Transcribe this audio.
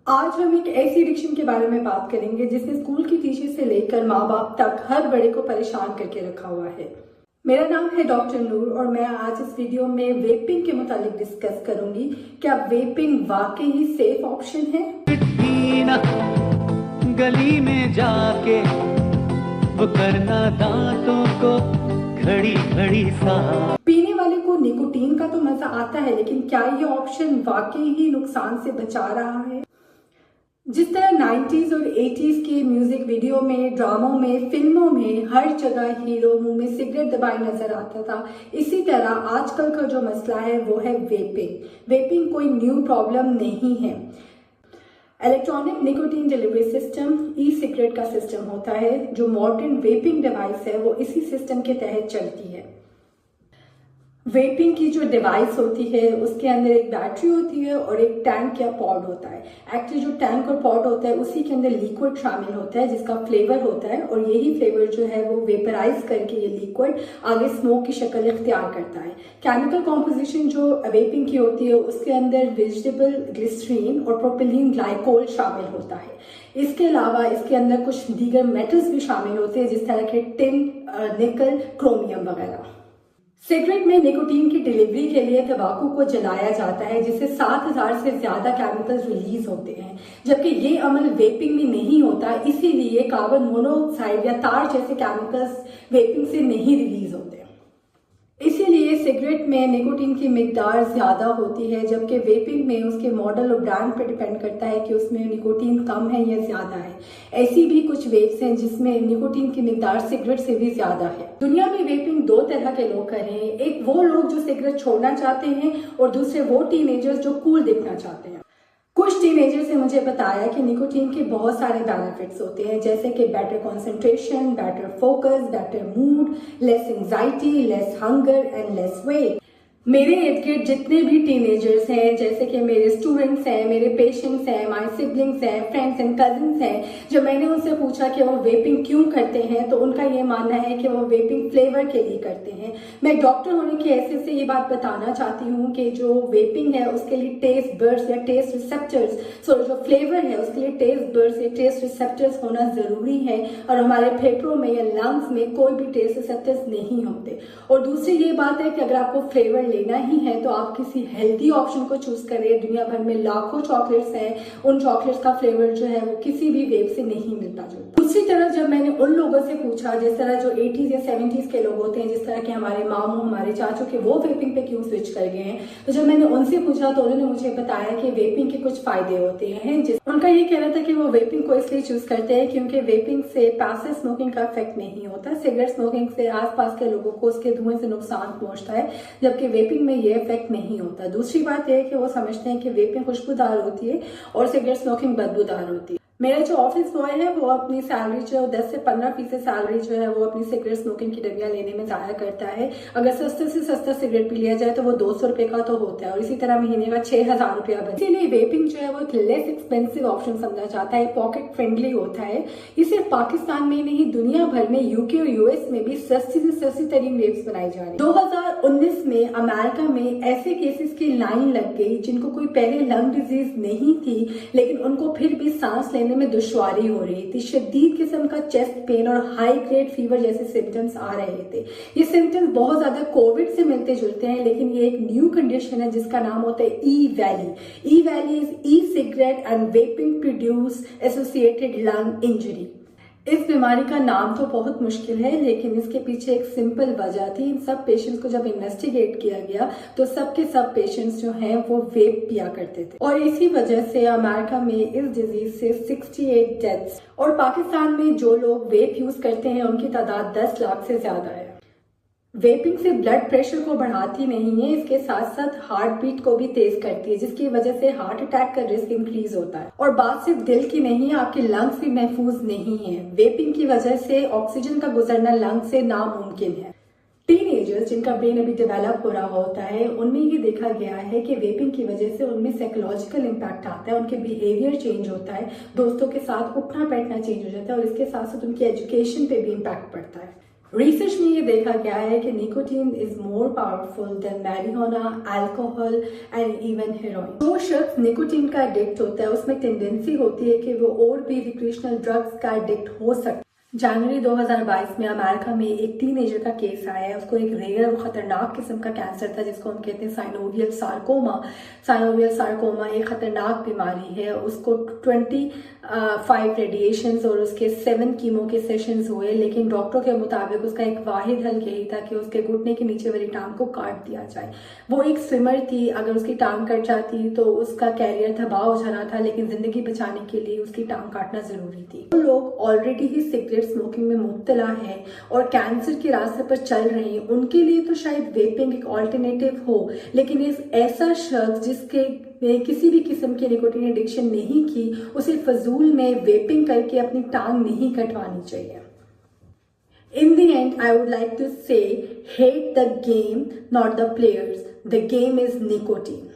आज हम एक ऐसी एडिक्शन के बारे में बात करेंगे जिसने स्कूल की टीचर से लेकर माँ बाप तक हर बड़े को परेशान करके रखा हुआ है। मेरा नाम है डॉक्टर नूर और मैं आज इस वीडियो में वेपिंग के मुतालिक डिस्कस करूंगी। क्या वेपिंग वाकई ही सेफ ऑप्शन है? गली में जाके वो करना दांतों को खड़ी खड़ी सा। पीने वाले को निकोटीन का तो मजा आता है, लेकिन क्या ये ऑप्शन वाकई ही नुकसान से बचा रहा है? जिस तरह 90s और 80s के म्यूजिक वीडियो में, ड्रामों में, फिल्मों में हर जगह हीरो मुंह में सिगरेट दबाए नजर आता था, इसी तरह आजकल का जो मसला है वो है वेपिंग। वेपिंग कोई न्यू प्रॉब्लम नहीं है। Electronic nicotine delivery system e cigarette का सिस्टम होता है। जो मॉडर्न वेपिंग डिवाइस है वो इसी सिस्टम के तहत चलती है। वेपिंग की जो डिवाइस होती है उसके अंदर एक बैटरी होती है और एक टैंक या पॉड होता है। एक्चुअली जो टैंक और पॉड होता है उसी के अंदर लिक्विड शामिल होता है जिसका फ्लेवर होता है, और यही फ्लेवर जो है वो वेपराइज करके ये लिक्विड आगे स्मोक की शक्ल इख्तियार करता है। केमिकल कॉम्पोजिशन जो वेपिंग की होती है उसके अंदर वेजिटेबल ग्लिसरीन और प्रोपिलीन ग्लाइकोल शामिल होता है। इसके अलावा इसके अंदर कुछ दीगर मेटल्स भी शामिल होते हैं जिस तरह के टिन, निकल, क्रोमियम वगैरह। सिगरेट में निकोटीन की डिलीवरी के लिए तंबाकू को जलाया जाता है जिससे 7000 से ज्यादा केमिकल्स रिलीज होते हैं, जबकि ये अमल वेपिंग में नहीं होता। इसीलिए कार्बन मोनोऑक्साइड या तार जैसे केमिकल्स वेपिंग से नहीं रिलीज होते। इसीलिए सिगरेट में निकोटीन की मिकदार ज्यादा होती है, जबकि वेपिंग में उसके मॉडल और ब्रांड पर डिपेंड करता है कि उसमें निकोटीन कम है या ज्यादा है। ऐसी भी कुछ वेप्स हैं जिसमें निकोटीन की मिकदार सिगरेट से भी ज्यादा है। दुनिया में वेपिंग दो तरह के लोग कर रहे हैं। एक वो लोग जो सिगरेट छोड़ना चाहते हैं और दूसरे वो टीनेजर्स जो कूल दिखना चाहते हैं। कुछ टीनेजर्स ने मुझे बताया कि निकोटीन के बहुत सारे बेनिफिट्स होते हैं, जैसे कि better concentration, better focus, better mood, less anxiety, less hunger and less weight. मेरे इर्द गिर्द जितने भी टीनेजर्स हैं, जैसे कि मेरे स्टूडेंट्स हैं, मेरे पेशेंट्स हैं, माय सिबलिंग्स हैं, फ्रेंड्स एंड कजिन्स हैं, जब मैंने उनसे पूछा कि वो वेपिंग क्यों करते हैं तो उनका ये मानना है कि वो वेपिंग फ्लेवर के लिए करते हैं। मैं डॉक्टर होने की हैसियत से ये बात बताना चाहती हूँ कि जो वेपिंग है उसके लिए टेस्ट बर्ड्स या टेस्ट रिसेप्टर्स, जो फ्लेवर है उसके लिए टेस्ट बर्ड्स या टेस्ट रिसेप्टर्स होना जरूरी है, और हमारे फेफड़ों में या लंग्स में कोई भी टेस्ट रिसेप्टर्स नहीं होते। और दूसरी ये बात है कि अगर आपको फ्लेवर लेना ही है तो आप किसी हेल्दी ऑप्शन को चूज करें। दुनिया भर में लाखों चॉकलेट्स हैं, उन चॉकलेट्स का फ्लेवर जो है वो किसी भी वेप से नहीं मिलता जुलता। दूसरी तरफ जब मैंने उन लोगों से पूछा, जिस तरह जो 80s या 70s के लोग होते हैं, जिस तरह के हमारे मामू, हमारे चाचू के, वो वेपिंग पे क्यों स्विच कर गए हैं, तो जब मैंने उनसे पूछा तो उन्होंने मुझे बताया कि वेपिंग के कुछ फायदे होते हैं। उनका ये कहना था कि वो वेपिंग को इसलिए चूज करते हैं क्योंकि वेपिंग से पैसिव स्मोकिंग का इफेक्ट नहीं होता। सिगरेट स्मोकिंग से आसपास के लोगों को उसके धुएं से नुकसान पहुंचता है, जबकि वेपिंग में ये इफेक्ट नहीं होता। दूसरी बात यह है कि वो समझते हैं कि वेपिंग खुशबूदार होती है और सिगरेट स्मोकिंग बदबूदार होती है। मेरा जो ऑफिस बॉय है वो अपनी सैलरी जो 10 से 15% सैलरी जो है वो अपनी सिगरेट स्मोकिंग की डबियां लेने में जाया करता है। अगर सस्ते से सस्ता सिगरेट पी लिया जाए तो वो 200 रुपए का तो होता है, और इसी तरह महीने का 6000 रुपया बनता है। इसीलिए वेपिंग जो है वो एक लेस एक्सपेंसिव ऑप्शन समझा जाता है, पॉकेट फ्रेंडली होता है। ये सिर्फ पाकिस्तान में नहीं, दुनिया भर में, यूके और यूएस में भी सस्ती से सस्ती तरीन वेप्स बनाई जा रही है। 2019 में अमेरिका में ऐसे केसेस की लाइन लग गई जिनको कोई पहले लंग डिजीज नहीं थी, लेकिन उनको फिर भी सांस में दुश्वारी हो रही थी। शदीद किस्म का चेस्ट पेन और हाई ग्रेड फीवर जैसे सिम्टम्स आ रहे थे। ये सिम्टम्स बहुत ज्यादा कोविड से मिलते जुलते हैं, लेकिन ये एक न्यू कंडीशन है जिसका नाम होता है EVALI. EVALI is e cigarette and vaping produce associated lung injury. इस बीमारी का नाम तो बहुत मुश्किल है, लेकिन इसके पीछे एक सिंपल वजह थी। इन सब पेशेंट्स को जब इन्वेस्टिगेट किया गया तो सबके सब पेशेंट्स जो हैं वो वेप पिया करते थे, और इसी वजह से अमेरिका में इस डिजीज से 68 डेथ्स, और पाकिस्तान में जो लोग वेप यूज करते हैं उनकी तादाद 10 लाख से ज्यादा है। वेपिंग से ब्लड प्रेशर को बढ़ाती नहीं है, इसके साथ साथ हार्ट बीट को भी तेज करती है, जिसकी वजह से हार्ट अटैक का रिस्क इंक्रीज होता है। और बात सिर्फ दिल की नहीं, आपके लंग्स भी महफूज नहीं है। वेपिंग की वजह से ऑक्सीजन का गुजरना लंग से नामुमकिन है। टीनेजर्स जिनका ब्रेन अभी डेवलप हो रहा होता है, उनमें ये देखा गया है कि वेपिंग की वजह से उनमें साइकोलॉजिकल इम्पैक्ट आता है, उनके बिहेवियर चेंज होता है, दोस्तों के साथ उठना बैठना चेंज हो जाता है, और इसके साथ साथ उनकी एजुकेशन पे भी इम्पैक्ट पड़ता है। रिसर्च में ये देखा गया है कि nicotine is more powerful than marijuana, alcohol and even heroin. जो शख्स निकोटीन का एडिक्ट होता है उसमें टेंडेंसी होती है कि वो और भी रिक्रिएशनल ड्रग्स का एडिक्ट हो सकता है। जनवरी 2022 में अमेरिका में एक टीनेजर का केस आया है। उसको एक रेयर और खतरनाक किस्म का कैंसर था जिसको हम कहते हैं साइनोवियल सार्कोमा। साइनोवियल सार्कोमा एक खतरनाक बीमारी है। उसको 25 रेडिएशंस और उसके 7 कीमो के सेशंस हुए, लेकिन डॉक्टरों के मुताबिक उसका एक वाहिद हल यही था कि उसके घुटने के नीचे वाली टांग को काट दिया जाए। वो एक स्विमर थी, अगर उसकी टांग कट जाती तो उसका कैरियर तबाह हो जाना था, लेकिन जिंदगी बचाने के लिए उसकी टांग काटना जरूरी थी। तो लोग ऑलरेडी ही सिगरेट स्मोकिंग में मुब्तला है और कैंसर के रास्ते पर चल रहे हैं, उनके लिए तो शायद वेपिंग एक ऑल्टरनेटिव हो, लेकिन इस ऐसा शख्स जिसके किसी भी किस्म की निकोटीन एडिक्शन नहीं की, उसे फजूल में वेपिंग करके अपनी टांग नहीं कटवानी चाहिए। In the end, I would like to say, hate the game, not the players. The game is nicotine.